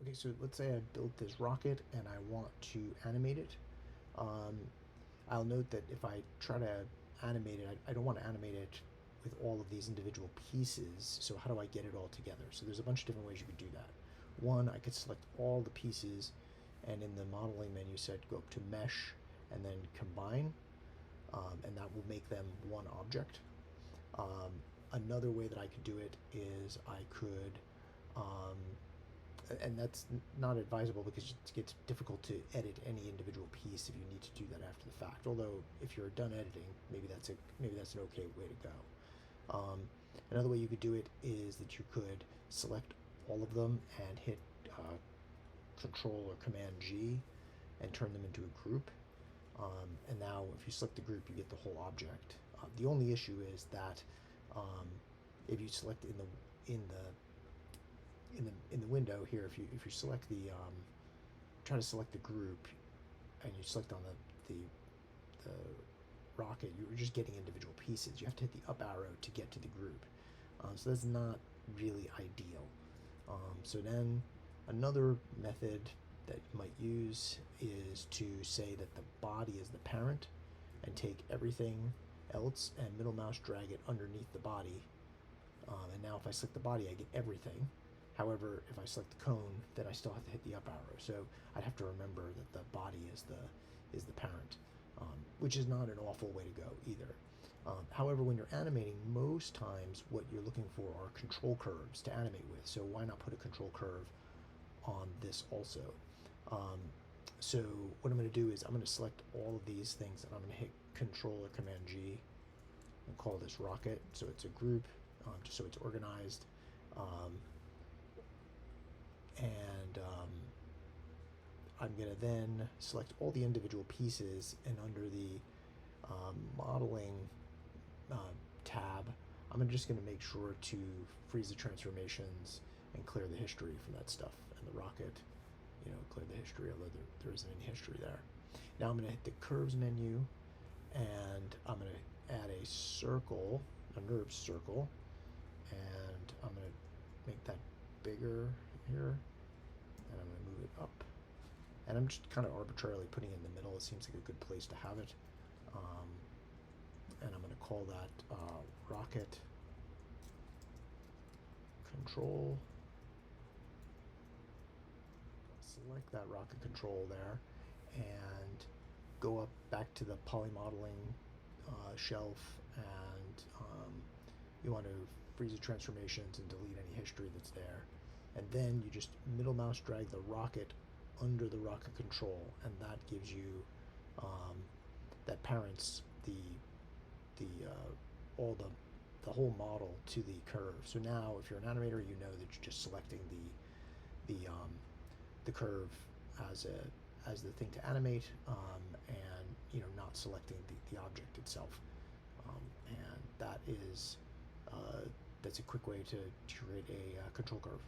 Okay, so let's say I built this rocket and I want to animate it. Um, I'll note that if I try to animate it, I don't want to animate it with all of these individual pieces. So how do I get it all together? So there's a bunch of different ways you could do that. One, I could select all the pieces, and in the modeling menu set, go up to mesh and then combine, and that will make them one object. Um, Another way that I could do it is I could, um, and that's not advisable because it gets difficult to edit any individual piece if you need to do that after the fact. Although if you're done editing, maybe that's an okay way to go. Another way you could do it is that you could select all of them and hit uh, Control or Command G and turn them into a group. And now, if you select the group, you get the whole object. The only issue is that um, if you select in the window here, if you select try to select the group, and you select on the rocket, you're just getting individual pieces. You have to hit the up arrow to get to the group. So that's not really ideal. So then another method that you might use is to say that the body is the parent and take everything else and middle mouse drag it underneath the body. And now if I select the body, I get everything. However, if I select the cone, then I still have to hit the up arrow. So I'd have to remember that the body is the parent, which is not an awful way to go either. However, when you're animating, most times what you're looking for are control curves to animate with. So why not put a control curve on this also? Um, so what I'm going to do is I'm going to select all of these things and I'm going to hit Control or Command G and call this rocket. So it's a group, just so it's organized. Um, and I'm going to then select all the individual pieces, and under the modeling uh, tab, I'm just going to make sure to freeze the transformations and clear the history from that stuff. And the rocket, clear the history, although there isn't any history there. Now I'm going to hit the curves menu, and I'm going to add a circle, a NURBS circle, and I'm going to make that bigger here, and I'm going to move it up. And I'm just kind of arbitrarily putting it in the middle. It seems like a good place to have it. And I'm going to call that rocket control. Select that rocket control there, and go up back to the polymodeling shelf, and you want to freeze the transformations and delete any history that's there. And then you just middle mouse drag the rocket under the rocket control, and that gives you that parents all the whole model to the curve. So now, if you're an animator, you know that you're just selecting the curve as the thing to animate, and not selecting the object itself. And that's a quick way to create a control curve.